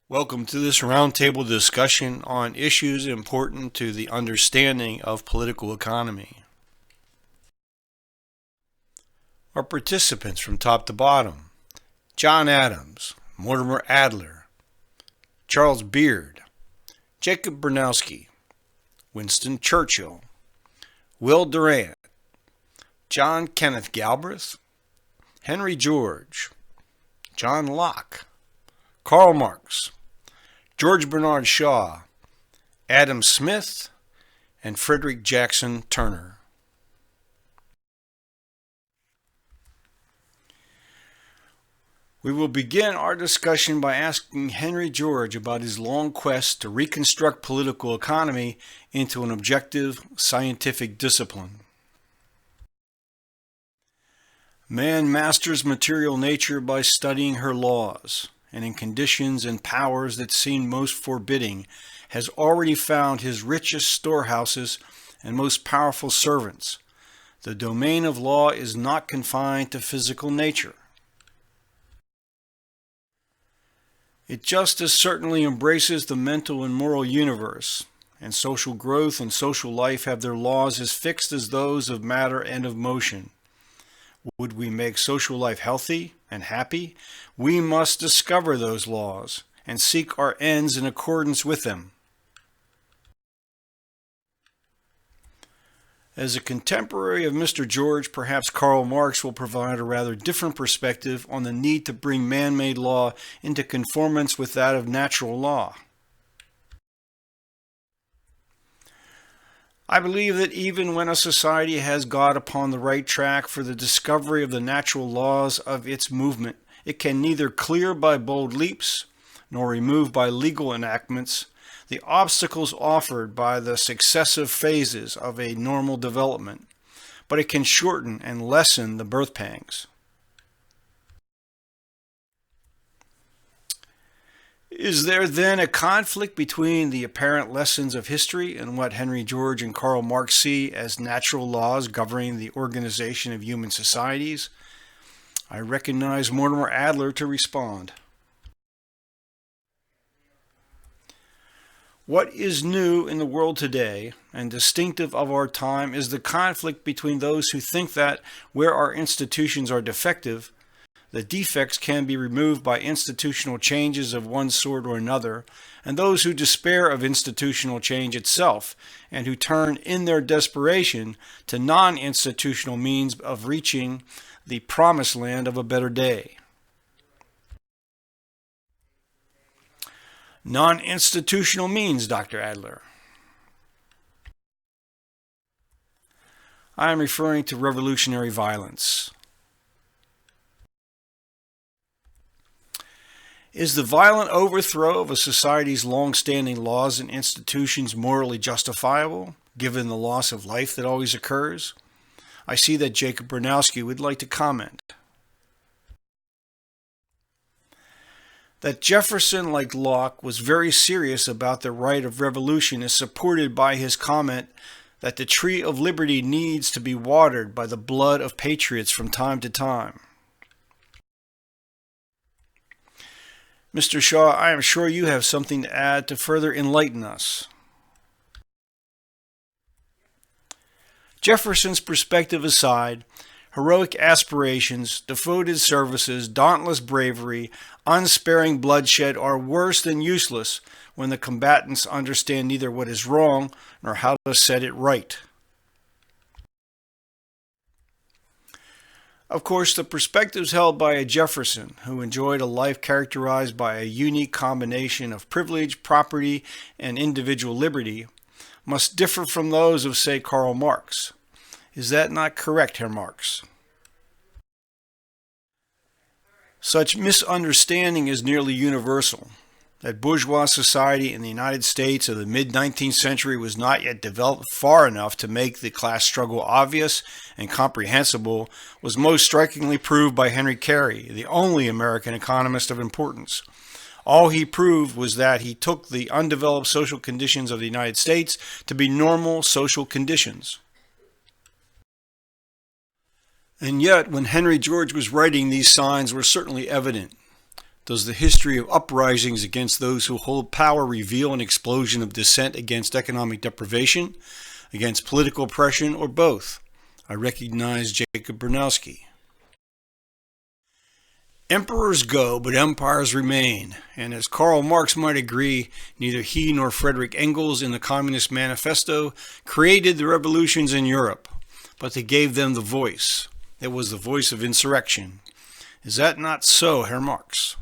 Welcome to this roundtable discussion on issues important to the understanding of political economy. Our participants from top to bottom: John Adams, Mortimer Adler, Charles Beard, Jacob Bernowski, Winston Churchill, Will Durant, John Kenneth Galbraith, Henry George, John Locke, Karl Marx, George Bernard Shaw, Adam Smith, and Frederick Jackson Turner. We will begin our discussion by asking Henry George about his long quest to reconstruct political economy into an objective, scientific discipline. Man masters material nature by studying her laws, and in conditions and powers that seem most forbidding, has already found his richest storehouses and most powerful servants. The domain of law is not confined to physical nature. It just as certainly embraces the mental and moral universe, and social growth and social life have their laws as fixed as those of matter and of motion. Would we make social life healthy and happy, we must discover those laws and seek our ends in accordance with them. As a contemporary of Mr. George, perhaps Karl Marx will provide a rather different perspective on the need to bring man-made law into conformance with that of natural law. I believe that even when a society has got upon the right track for the discovery of the natural laws of its movement, it can neither clear by bold leaps, nor remove by legal enactments the obstacles offered by the successive phases of a normal development, but it can shorten and lessen the birth pangs. Is there then a conflict between the apparent lessons of history and what Henry George and Karl Marx see as natural laws governing the organization of human societies? I recognize Mortimer Adler to respond. What is new in the world today and distinctive of our time is the conflict between those who think that where our institutions are defective, the defects can be removed by institutional changes of one sort or another, and those who despair of institutional change itself, and who turn in their desperation to non-institutional means of reaching the promised land of a better day. Non-institutional means, Dr. Adler. I am referring to revolutionary violence. Is the violent overthrow of a society's long-standing laws and institutions morally justifiable, given the loss of life that always occurs? I see that Jacob Bernowski would like to comment. That Jefferson, like Locke, was very serious about the right of revolution is supported by his comment that the tree of liberty needs to be watered by the blood of patriots from time to time. Mr. Shaw, I am sure you have something to add to further enlighten us. Jefferson's perspective aside, heroic aspirations, devoted services, dauntless bravery, unsparing bloodshed are worse than useless when the combatants understand neither what is wrong nor how to set it right. Of course, the perspectives held by a Jefferson, who enjoyed a life characterized by a unique combination of privilege, property, and individual liberty, must differ from those of, say, Karl Marx. Is that not correct, Herr Marx? Such misunderstanding is nearly universal. That bourgeois society in the United States of the mid-19th century was not yet developed far enough to make the class struggle obvious and comprehensible was most strikingly proved by Henry Carey, the only American economist of importance. All he proved was that he took the undeveloped social conditions of the United States to be normal social conditions. And yet, when Henry George was writing, these signs were certainly evident. Does the history of uprisings against those who hold power reveal an explosion of dissent against economic deprivation, against political oppression, or both? I recognize Jacob Bernowski. Emperors go, but empires remain, and as Karl Marx might agree, neither he nor Friedrich Engels in the Communist Manifesto created the revolutions in Europe, but they gave them the voice. It was the voice of insurrection. Is that not so, Herr Marx?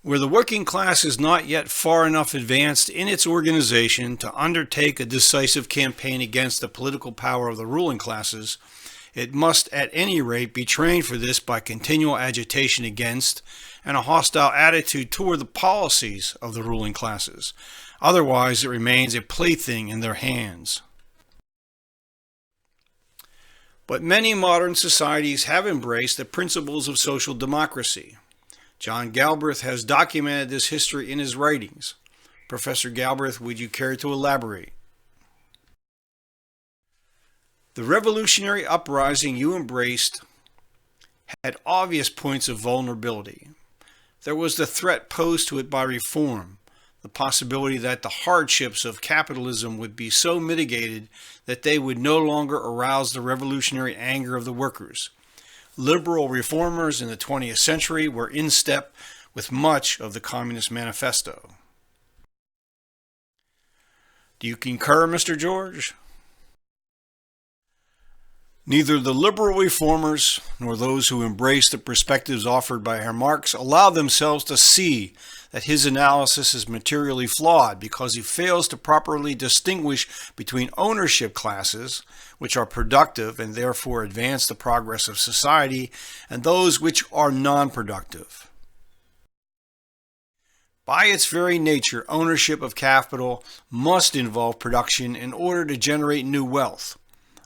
Where the working class is not yet far enough advanced in its organization to undertake a decisive campaign against the political power of the ruling classes, it must at any rate be trained for this by continual agitation against and a hostile attitude toward the policies of the ruling classes. Otherwise, it remains a plaything in their hands. But many modern societies have embraced the principles of social democracy. John Galbraith has documented this history in his writings. Professor Galbraith, would you care to elaborate? The revolutionary uprising you embraced had obvious points of vulnerability. There was the threat posed to it by reform, the possibility that the hardships of capitalism would be so mitigated that they would no longer arouse the revolutionary anger of the workers. Liberal reformers in the 20th century were in step with much of the Communist Manifesto. Do you concur, Mr. George? Neither the liberal reformers nor those who embrace the perspectives offered by Herr Marx allow themselves to see that his analysis is materially flawed because he fails to properly distinguish between ownership classes, which are productive and therefore advance the progress of society, and those which are non-productive. By its very nature, ownership of capital must involve production in order to generate new wealth.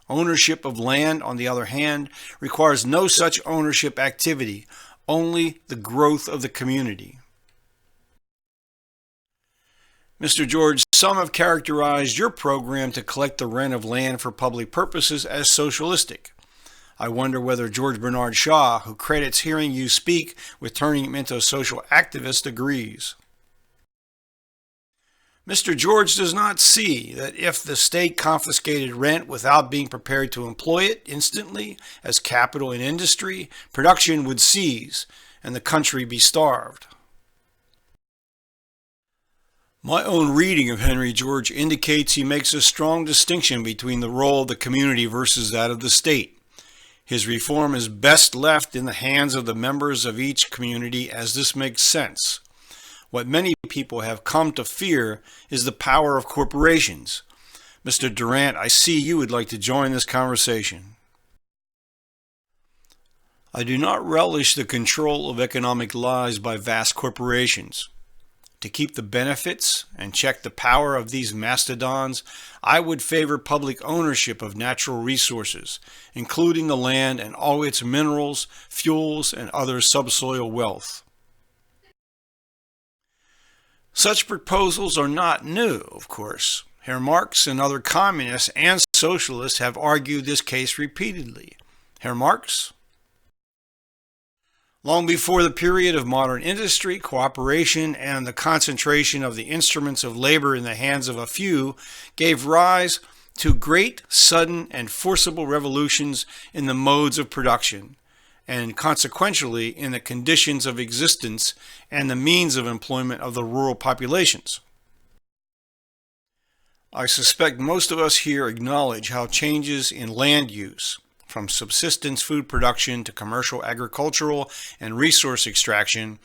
Ownership of land, on the other hand, requires no such ownership activity, only the growth of the community. Mr. George, some have characterized your program to collect the rent of land for public purposes as socialistic. I wonder whether George Bernard Shaw, who credits hearing you speak with turning him into a social activist, agrees. Mr. George does not see that if the state confiscated rent without being prepared to employ it instantly as capital in industry, production would cease and the country be starved. My own reading of Henry George indicates he makes a strong distinction between the role of the community versus that of the state. His reform is best left in the hands of the members of each community, as this makes sense. What many people have come to fear is the power of corporations. Mr. Durant, I see you would like to join this conversation. I do not relish the control of economic lives by vast corporations. To keep the benefits and check the power of these mastodons, I would favor public ownership of natural resources, including the land and all its minerals, fuels, and other subsoil wealth. Such proposals are not new, of course. Herr Marx and other communists and socialists have argued this case repeatedly. Herr Marx? Long before the period of modern industry, cooperation, and the concentration of the instruments of labor in the hands of a few gave rise to great, sudden, and forcible revolutions in the modes of production, and consequentially in the conditions of existence and the means of employment of the rural populations. I suspect most of us here acknowledge how changes in land use, from subsistence food production to commercial agricultural and resource extraction,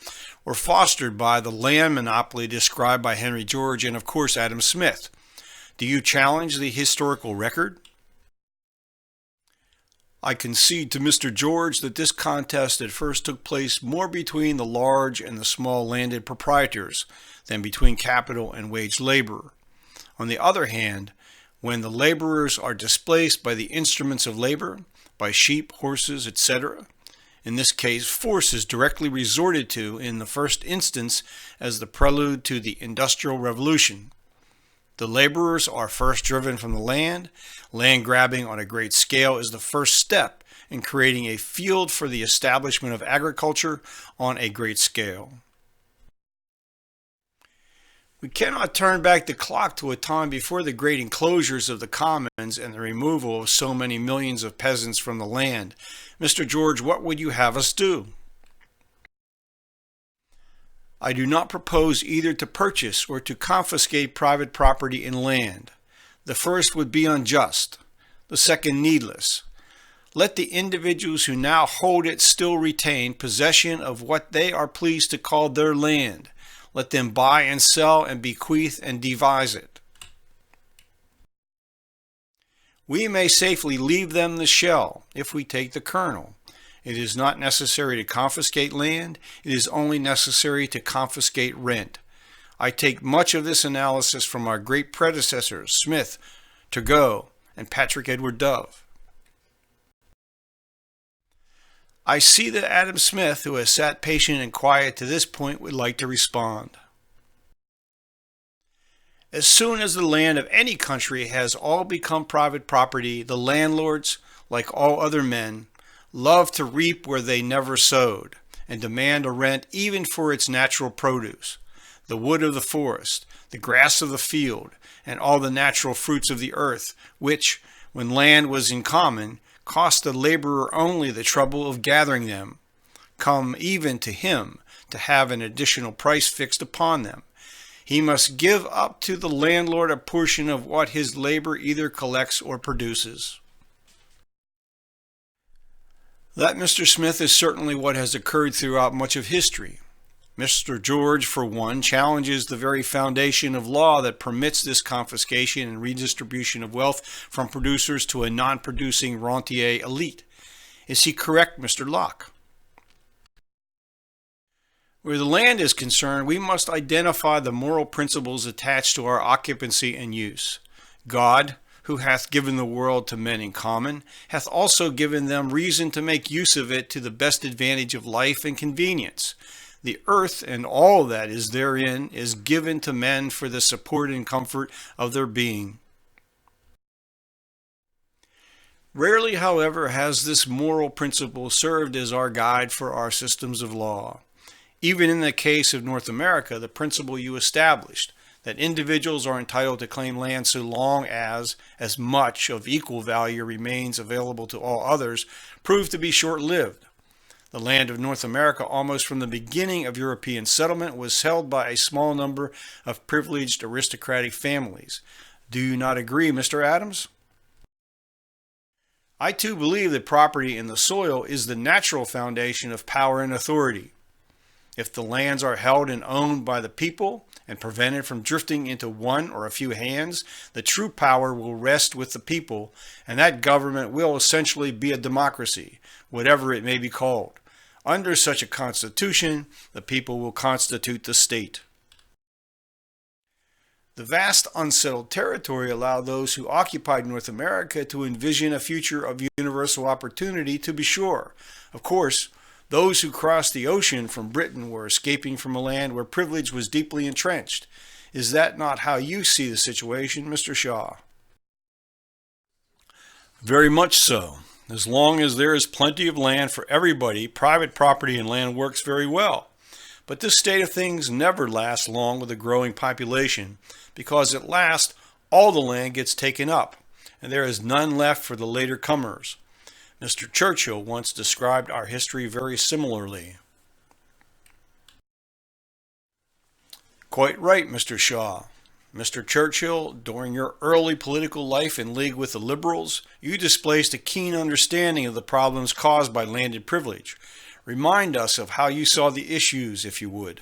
were fostered by the land monopoly described by Henry George and, of course, Adam Smith. Do you challenge the historical record? I concede to Mr. George that this contest at first took place more between the large and the small landed proprietors than between capital and wage labor. On the other hand, when the laborers are displaced by the instruments of labor, by sheep, horses, etc., in this case, force is directly resorted to in the first instance as the prelude to the Industrial Revolution. The laborers are first driven from the land. Land grabbing on a great scale is the first step and creating a field for the establishment of agriculture on a great scale. We cannot turn back the clock to a time before the great enclosures of the commons and the removal of so many millions of peasants from the land. Mr. George, what would you have us do? I do not propose either to purchase or to confiscate private property in land. The first would be unjust, the second needless. Let the individuals who now hold it still retain possession of what they are pleased to call their land. Let them buy and sell and bequeath and devise it. We may safely leave them the shell if we take the kernel. It is not necessary to confiscate land. It is only necessary to confiscate rent. I take much of this analysis from our great predecessors, Smith, Turgot, and Patrick Edward Dove. I see that Adam Smith, who has sat patient and quiet to this point, would like to respond. As soon as the land of any country has all become private property, the landlords, like all other men, love to reap where they never sowed, and demand a rent even for its natural produce, the wood of the forest, the grass of the field, and all the natural fruits of the earth, which, when land was in common, cost the laborer only the trouble of gathering them, come even to him to have an additional price fixed upon them. He must give up to the landlord a portion of what his labor either collects or produces. That, Mr. Smith, is certainly what has occurred throughout much of history. Mr. George, for one, challenges the very foundation of law that permits this confiscation and redistribution of wealth from producers to a non-producing rentier elite. Is he correct, Mr. Locke? Where the land is concerned, we must identify the moral principles attached to our occupancy and use. God, who hath given the world to men in common, hath also given them reason to make use of it to the best advantage of life and convenience. The earth and all that is therein is given to men for the support and comfort of their being. Rarely, however, has this moral principle served as our guide for our systems of law. Even in the case of North America, the principle you established, that individuals are entitled to claim land so long as much of equal value remains available to all others, proved to be short-lived. The land of North America, almost from the beginning of European settlement, was held by a small number of privileged aristocratic families. Do you not agree, Mr. Adams? I too believe that property in the soil is the natural foundation of power and authority. If the lands are held and owned by the people and prevented from drifting into one or a few hands, the true power will rest with the people, and that government will essentially be a democracy, whatever it may be called. Under such a constitution, the people will constitute the state. The vast unsettled territory allowed those who occupied North America to envision a future of universal opportunity, to be sure. Of course, those who crossed the ocean from Britain were escaping from a land where privilege was deeply entrenched. Is that not how you see the situation, Mr. Shaw? Very much so. As long as there is plenty of land for everybody, private property and land works very well. But this state of things never lasts long with a growing population, because at last all the land gets taken up, and there is none left for the later comers. Mr. Churchill once described our history very similarly. Quite right, Mr. Shaw. Mr. Churchill, during your early political life in league with the Liberals, you displayed a keen understanding of the problems caused by landed privilege. Remind us of how you saw the issues, if you would.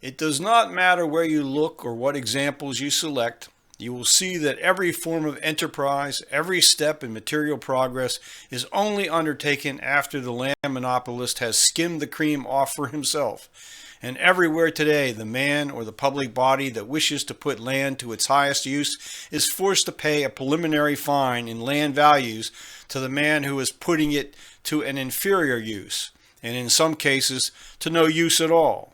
It does not matter where you look or what examples you select. You will see that every form of enterprise, every step in material progress is only undertaken after the land monopolist has skimmed the cream off for himself. And everywhere today, the man or the public body that wishes to put land to its highest use is forced to pay a preliminary fine in land values to the man who is putting it to an inferior use, and in some cases, to no use at all.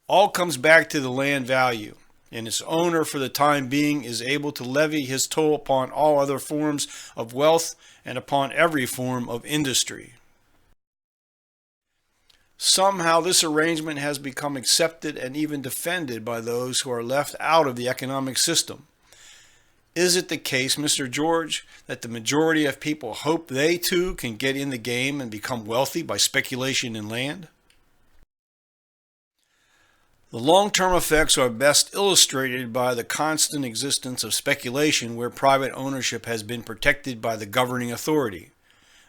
All comes back to the land value. and its owner for the time being is able to levy his toll upon all other forms of wealth and upon every form of industry. Somehow this arrangement has become accepted and even defended by those who are left out of the economic system. Is it the case, Mr. George, that the majority of people hope they too can get in the game and become wealthy by speculation in land? The long-term effects are best illustrated by the constant existence of speculation where private ownership has been protected by the governing authority.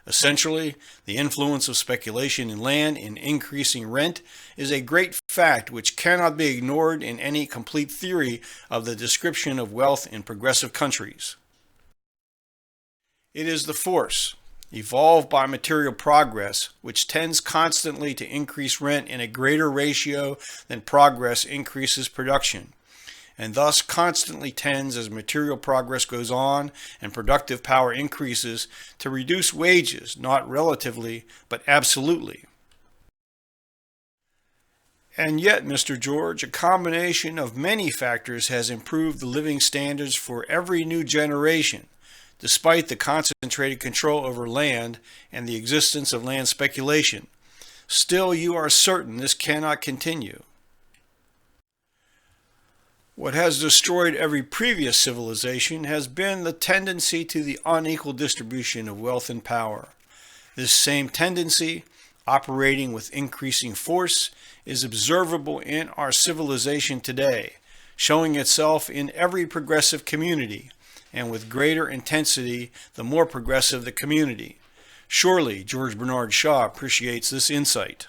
Essentially, the influence of speculation in land in increasing rent is a great fact which cannot be ignored in any complete theory of the description of wealth in progressive countries. It is the force, evolved by material progress, which tends constantly to increase rent in a greater ratio than progress increases production, and thus constantly tends, as material progress goes on and productive power increases, to reduce wages, not relatively, but absolutely. And yet, Mr. George, a combination of many factors has improved the living standards for every new generation, despite the concentrated control over land and the existence of land speculation. Still, you are certain this cannot continue. What has destroyed every previous civilization has been the tendency to the unequal distribution of wealth and power. This same tendency, operating with increasing force, is observable in our civilization today, showing itself in every progressive community, and with greater intensity the more progressive the community. Surely George Bernard Shaw appreciates this insight.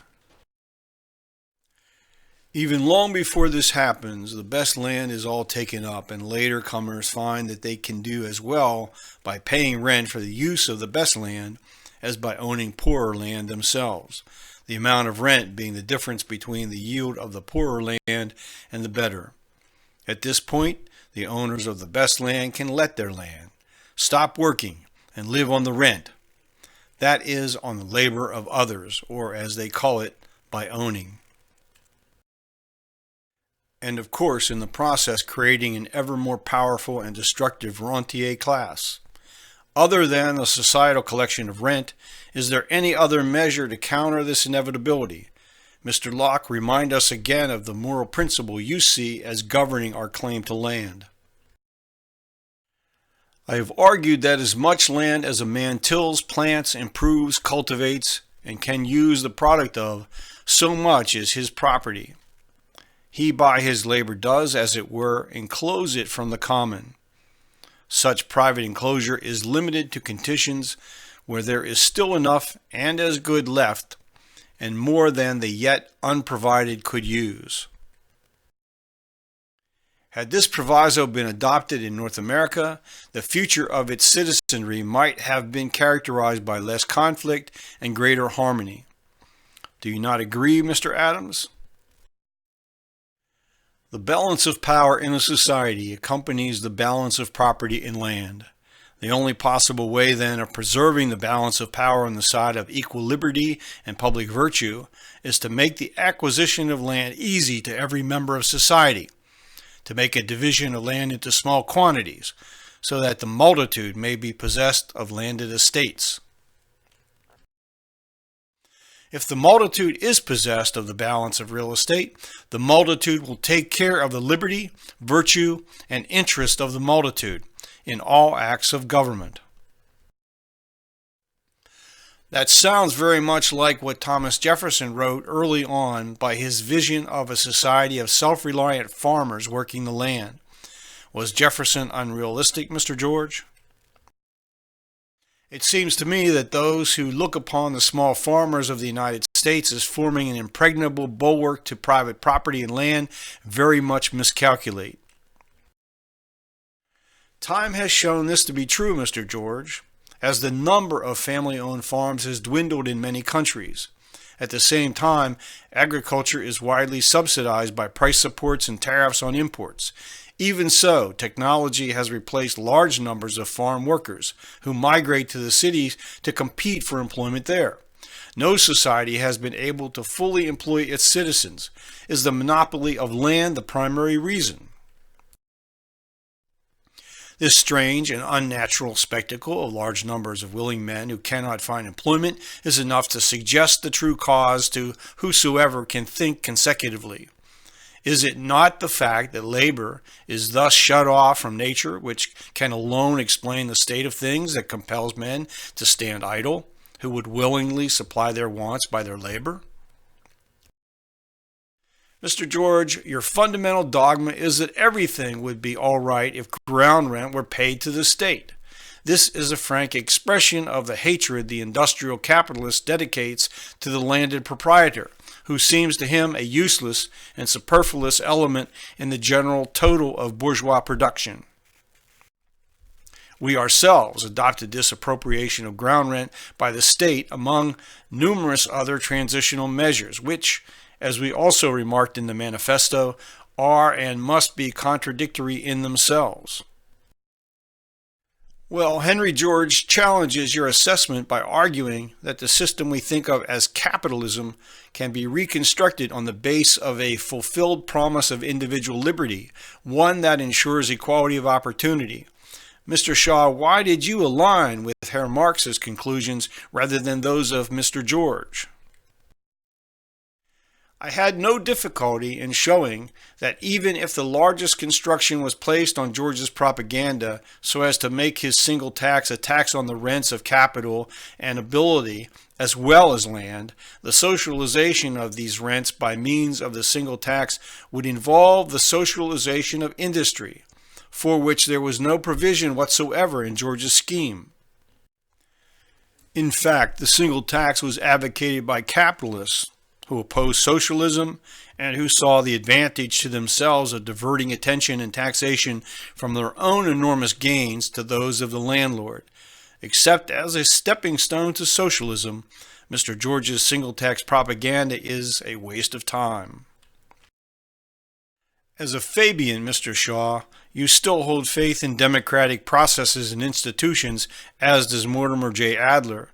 Even long before this happens, the best land is all taken up, and later comers find that they can do as well by paying rent for the use of the best land as by owning poorer land themselves, the amount of rent being the difference between the yield of the poorer land and the better. At this point, the owners of the best land can let their land, stop working, and live on the rent. That is, on the labor of others, or as they call it, by owning. And of course, in the process, creating an ever more powerful and destructive rentier class. Other than the societal collection of rent, is there any other measure to counter this inevitability? Mr. Locke, remind us again of the moral principle you see as governing our claim to land. I have argued that as much land as a man tills, plants, improves, cultivates, and can use the product of, so much is his property. He by his labor does, as it were, enclose it from the common. Such private enclosure is limited to conditions where there is still enough and as good left, and more than the yet unprovided could use. Had this proviso been adopted in North America, the future of its citizenry might have been characterized by less conflict and greater harmony. Do you not agree, Mr. Adams? The balance of power in a society accompanies the balance of property in land. The only possible way, then, of preserving the balance of power on the side of equal liberty and public virtue is to make the acquisition of land easy to every member of society, to make a division of land into small quantities, so that the multitude may be possessed of landed estates. If the multitude is possessed of the balance of real estate, the multitude will take care of the liberty, virtue, and interest of the multitude in all acts of government. That sounds very much like what Thomas Jefferson wrote early on by his vision of a society of self-reliant farmers working the land. Was Jefferson unrealistic, Mr. George? It seems to me that those who look upon the small farmers of the United States as forming an impregnable bulwark to private property and land very much miscalculate. Time has shown this to be true, Mr. George, as the number of family-owned farms has dwindled in many countries. At the same time, agriculture is widely subsidized by price supports and tariffs on imports. Even so, technology has replaced large numbers of farm workers who migrate to the cities to compete for employment there. No society has been able to fully employ its citizens. Is the monopoly of land the primary reason? This strange and unnatural spectacle of large numbers of willing men who cannot find employment is enough to suggest the true cause to whosoever can think consecutively. Is it not the fact that labor is thus shut off from nature, which can alone explain the state of things that compels men to stand idle, who would willingly supply their wants by their labor? Mr. George, your fundamental dogma is that everything would be all right if ground rent were paid to the state. This is a frank expression of the hatred the industrial capitalist dedicates to the landed proprietor, who seems to him a useless and superfluous element in the general total of bourgeois production. We ourselves adopted this appropriation of ground rent by the state among numerous other transitional measures, which, as we also remarked in the manifesto, are and must be contradictory in themselves. Well, Henry George challenges your assessment by arguing that the system we think of as capitalism can be reconstructed on the base of a fulfilled promise of individual liberty, one that ensures equality of opportunity. Mr. Shaw, why did you align with Herr Marx's conclusions rather than those of Mr. George? I had no difficulty in showing that even if the largest construction was placed on George's propaganda so as to make his single tax a tax on the rents of capital and ability as well as land, the socialization of these rents by means of the single tax would involve the socialization of industry, for which there was no provision whatsoever in George's scheme. In fact, the single tax was advocated by capitalists who opposed socialism and who saw the advantage to themselves of diverting attention and taxation from their own enormous gains to those of the landlord. Except as a stepping stone to socialism, Mr. George's single tax propaganda is a waste of time. As a Fabian, Mr. Shaw, you still hold faith in democratic processes and institutions, as does Mortimer J. Adler,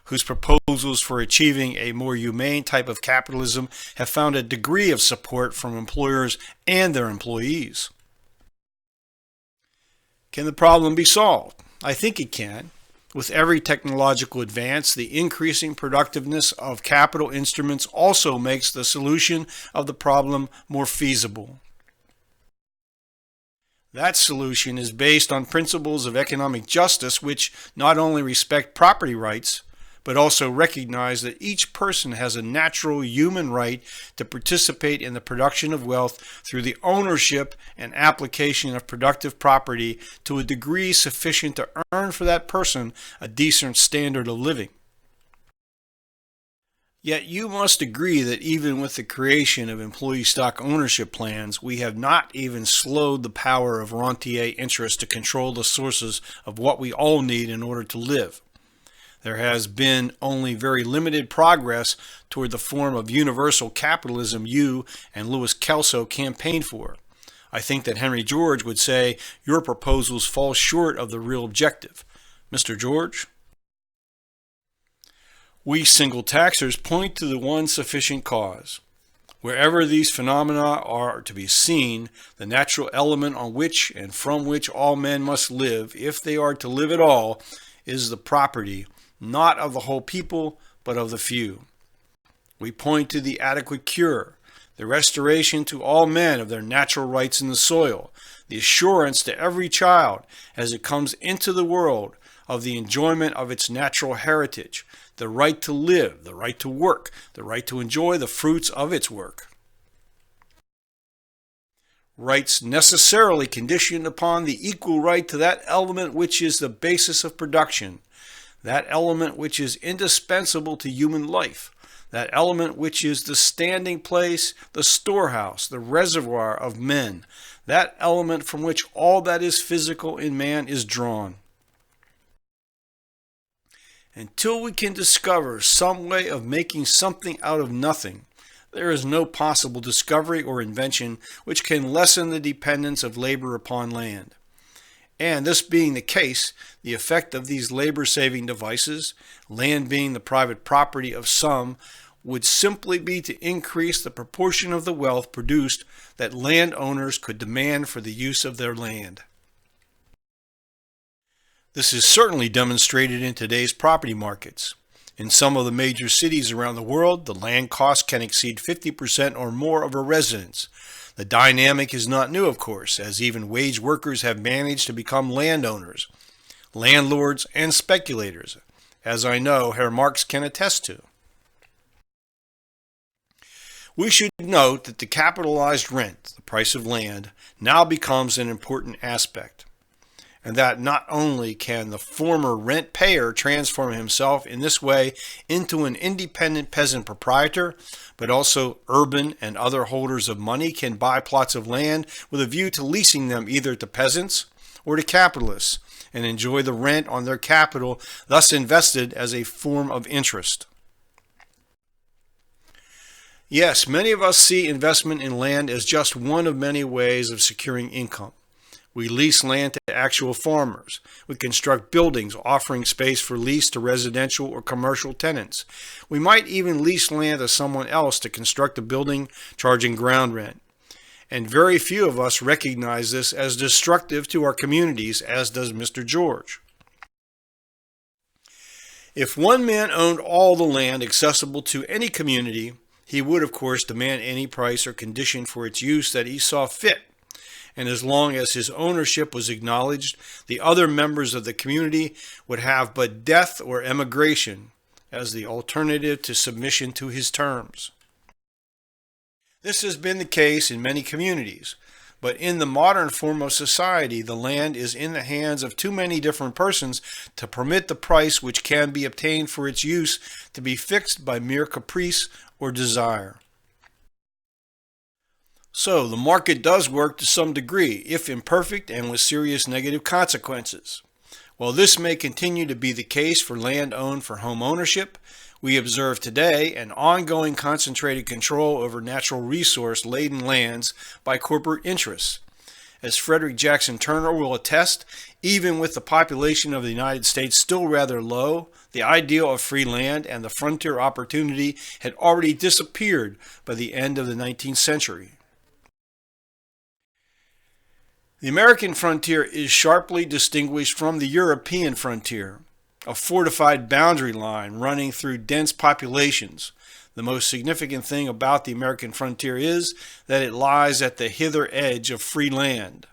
whose proposals for achieving a more humane type of capitalism have found a degree of support from employers and their employees. Can the problem be solved? I think it can. With every technological advance, the increasing productiveness of capital instruments also makes the solution of the problem more feasible. That solution is based on principles of economic justice which not only respect property rights, but also recognize that each person has a natural human right to participate in the production of wealth through the ownership and application of productive property to a degree sufficient to earn for that person a decent standard of living. Yet you must agree that even with the creation of employee stock ownership plans, we have not even slowed the power of rentier interests to control the sources of what we all need in order to live. There has been only very limited progress toward the form of universal capitalism you and Louis Kelso campaigned for. I think that Henry George would say your proposals fall short of the real objective. Mr. George? We single taxers point to the one sufficient cause. Wherever these phenomena are to be seen, the natural element on which and from which all men must live, if they are to live at all, is the property not of the whole people, but of the few. We point to the adequate cure, the restoration to all men of their natural rights in the soil, the assurance to every child as it comes into the world of the enjoyment of its natural heritage, the right to live, the right to work, the right to enjoy the fruits of its work. Rights necessarily conditioned upon the equal right to that element which is the basis of production, that element which is indispensable to human life, that element which is the standing place, the storehouse, the reservoir of men, that element from which all that is physical in man is drawn. Until we can discover some way of making something out of nothing, there is no possible discovery or invention which can lessen the dependence of labor upon land. And this being the case, the effect of these labor-saving devices, land being the private property of some, would simply be to increase the proportion of the wealth produced that landowners could demand for the use of their land. This is certainly demonstrated in today's property markets. In some of the major cities around the world, the land cost can exceed 50% or more of a residence. The dynamic is not new, of course, as even wage workers have managed to become landowners, landlords, and speculators, as I know Herr Marx can attest to. We should note that the capitalized rent, the price of land, now becomes an important aspect, and that not only can the former rent payer transform himself in this way into an independent peasant proprietor, but also urban and other holders of money can buy plots of land with a view to leasing them either to peasants or to capitalists and enjoy the rent on their capital, thus invested as a form of interest. Yes, many of us see investment in land as just one of many ways of securing income. We lease land to actual farmers. We construct buildings offering space for lease to residential or commercial tenants. We might even lease land to someone else to construct a building charging ground rent. And very few of us recognize this as destructive to our communities, as does Mr. George. If one man owned all the land accessible to any community, he would, of course, demand any price or condition for its use that he saw fit. And as long as his ownership was acknowledged, the other members of the community would have but death or emigration as the alternative to submission to his terms. This has been the case in many communities, but in the modern form of society, the land is in the hands of too many different persons to permit the price which can be obtained for its use to be fixed by mere caprice or desire. So, the market does work to some degree, if imperfect and with serious negative consequences. While this may continue to be the case for land owned for home ownership, we observe today an ongoing concentrated control over natural resource-laden lands by corporate interests. As Frederick Jackson Turner will attest, even with the population of the United States still rather low, the ideal of free land and the frontier opportunity had already disappeared by the end of the 19th century. The American frontier is sharply distinguished from the European frontier, a fortified boundary line running through dense populations. The most significant thing about the American frontier is that it lies at the hither edge of free land.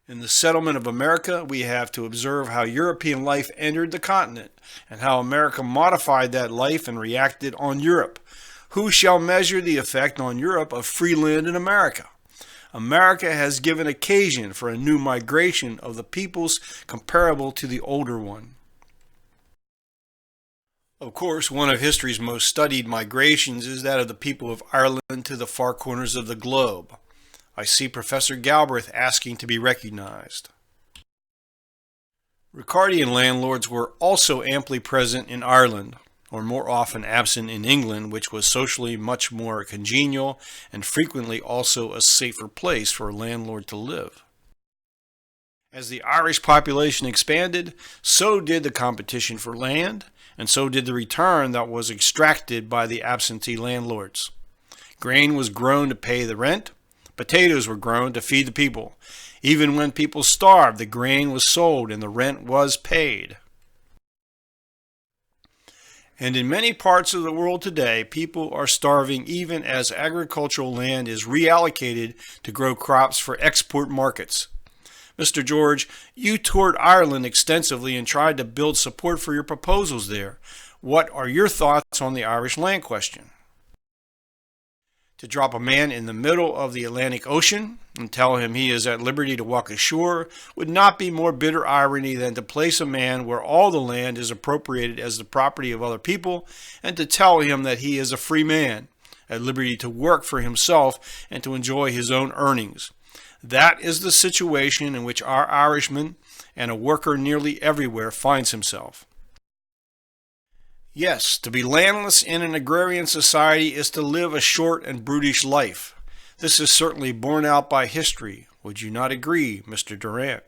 In the settlement of America, we have to observe how European life entered the continent and how America modified that life and reacted on Europe. Who shall measure the effect on Europe of free land in America? America has given occasion for a new migration of the peoples comparable to the older one. Of course, one of history's most studied migrations is that of the people of Ireland to the far corners of the globe. I see Professor Galbraith asking to be recognized. Ricardian landlords were also amply present in Ireland, or more often absent in England, which was socially much more congenial and frequently also a safer place for a landlord to live. As the Irish population expanded, so did the competition for land, and so did the return that was extracted by the absentee landlords. Grain was grown to pay the rent. Potatoes were grown to feed the people. Even when people starved, the grain was sold and the rent was paid. And in many parts of the world today, people are starving even as agricultural land is reallocated to grow crops for export markets. Mr. George, you toured Ireland extensively and tried to build support for your proposals there. What are your thoughts on the Irish land question? To drop a man in the middle of the Atlantic Ocean and tell him he is at liberty to walk ashore would not be more bitter irony than to place a man where all the land is appropriated as the property of other people and to tell him that he is a free man, at liberty to work for himself and to enjoy his own earnings. That is the situation in which our Irishman and a worker nearly everywhere finds himself. Yes, to be landless in an agrarian society is to live a short and brutish life. This is certainly borne out by history. Would you not agree, Mr. Durant?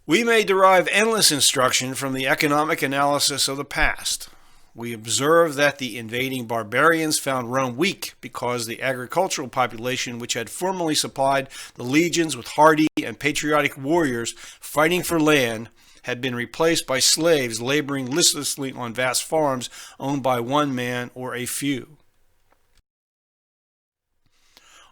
We may derive endless instruction from the economic analysis of the past. we observe that the invading barbarians found Rome weak because the agricultural population, which had formerly supplied the legions with hardy and patriotic warriors fighting for land, had been replaced by slaves laboring listlessly on vast farms owned by one man or a few.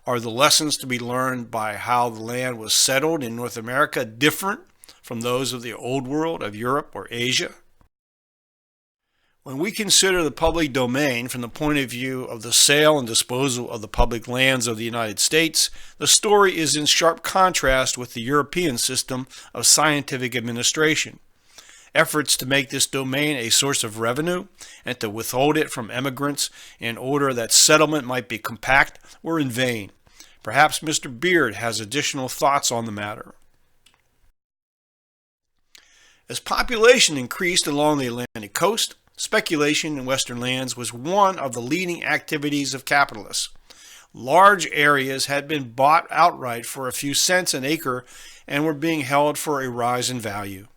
Are the lessons to be learned by how the land was settled in North America different from those of the Old World of Europe or Asia? When we consider the public domain from the point of view of the sale and disposal of the public lands of the United States, the story is in sharp contrast with the European system of scientific administration. Efforts to make this domain a source of revenue and to withhold it from emigrants in order that settlement might be compact were in vain. Perhaps Mr. Beard has additional thoughts on the matter. As population increased along the Atlantic coast, speculation in Western lands was one of the leading activities of capitalists. Large areas had been bought outright for a few cents an acre and were being held for a rise in value.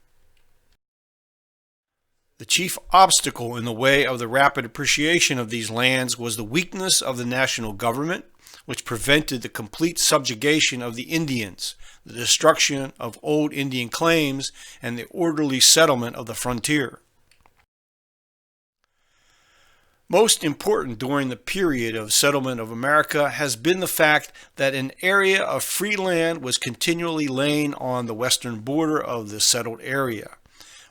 The chief obstacle in the way of the rapid appreciation of these lands was the weakness of the national government, which prevented the complete subjugation of the Indians, the destruction of old Indian claims, and the orderly settlement of the frontier. Most important during the period of settlement of America has been the fact that an area of free land was continually laying on the western border of the settled area.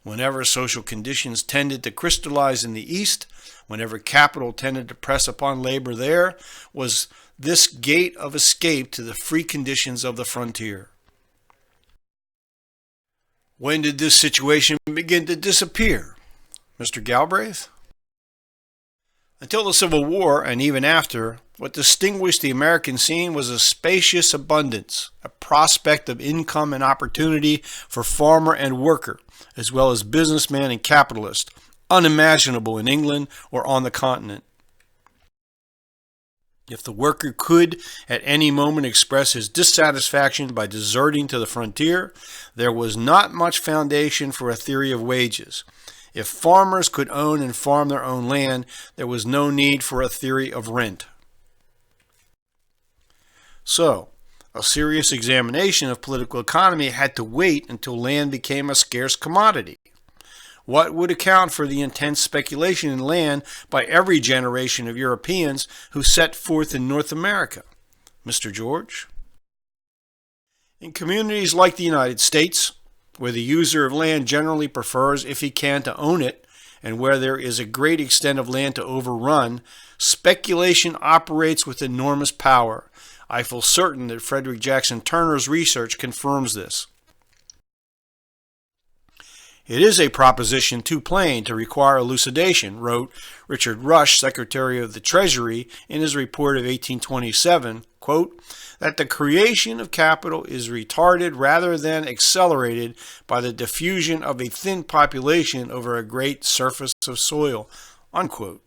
Whenever social conditions tended to crystallize in the east, whenever capital tended to press upon labor there, was this gate of escape to the free conditions of the frontier. When did this situation begin to disappear? Mr. Galbraith? Until the Civil War, and even after, what distinguished the American scene was a spacious abundance, a prospect of income and opportunity for farmer and worker, as well as businessman and capitalist, unimaginable in England or on the continent. If the worker could at any moment express his dissatisfaction by deserting to the frontier, there was not much foundation for a theory of wages. If farmers could own and farm their own land, there was no need for a theory of rent. So, a serious examination of political economy had to wait until land became a scarce commodity. What would account for the intense speculation in land by every generation of Europeans who set forth in North America? Mr. George? In communities like the United States, where the user of land generally prefers, if he can, to own it, and where there is a great extent of land to overrun, speculation operates with enormous power. I feel certain that Frederick Jackson Turner's research confirms this. It is a proposition too plain to require elucidation, wrote Richard Rush, Secretary of the Treasury, in his report of 1827, quote, that the creation of capital is retarded rather than accelerated by the diffusion of a thin population over a great surface of soil, unquote.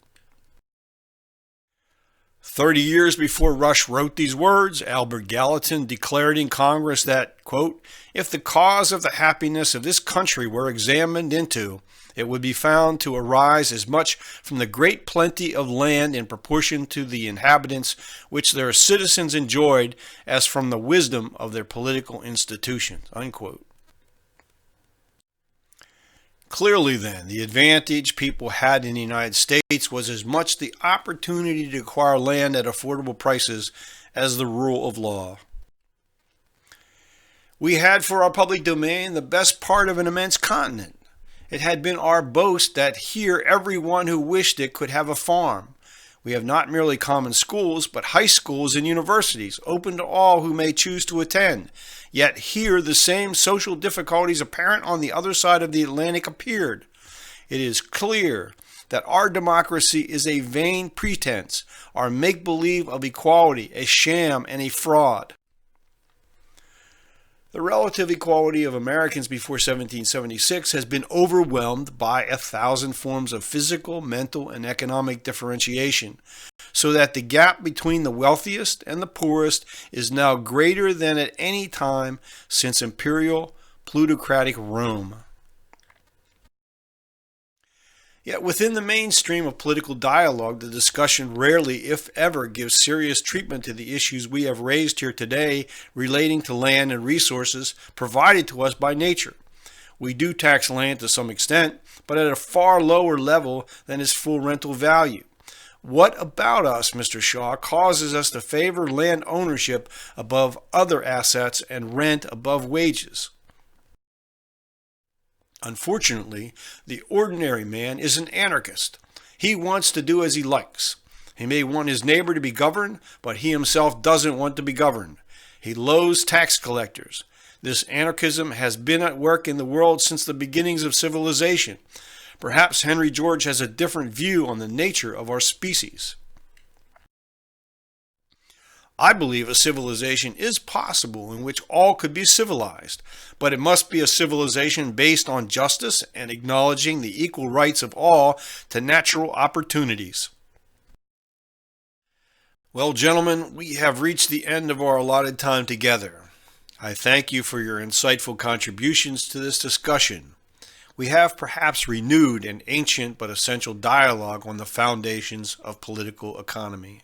30 years before Rush wrote these words, Albert Gallatin declared in Congress that, quote, if the cause of the happiness of this country were examined into, it would be found to arise as much from the great plenty of land in proportion to the inhabitants which their citizens enjoyed as from the wisdom of their political institutions, unquote. Clearly then, the advantage people had in the United States was as much the opportunity to acquire land at affordable prices as the rule of law. We had for our public domain the best part of an immense continent. It had been our boast that here everyone who wished it could have a farm. We have not merely common schools, but high schools and universities, open to all who may choose to attend. Yet here the same social difficulties apparent on the other side of the Atlantic appeared. It is clear that our democracy is a vain pretense, our make-believe of equality, a sham and a fraud. The relative equality of Americans before 1776 has been overwhelmed by 1,000 forms of physical, mental, and economic differentiation, so that the gap between the wealthiest and the poorest is now greater than at any time since imperial plutocratic Rome. Yet within the mainstream of political dialogue, the discussion rarely, if ever, gives serious treatment to the issues we have raised here today relating to land and resources provided to us by nature. We do tax land to some extent, but at a far lower level than its full rental value. What about us, Mr. Shaw, causes us to favor land ownership above other assets and rent above wages? Unfortunately, the ordinary man is an anarchist. He wants to do as he likes. He may want his neighbor to be governed, but he himself doesn't want to be governed. He loathes tax collectors. This anarchism has been at work in the world since the beginnings of civilization. Perhaps Henry George has a different view on the nature of our species. I believe a civilization is possible in which all could be civilized, but it must be a civilization based on justice and acknowledging the equal rights of all to natural opportunities. Well, gentlemen, we have reached the end of our allotted time together. I thank you for your insightful contributions to this discussion. We have perhaps renewed an ancient but essential dialogue on the foundations of political economy.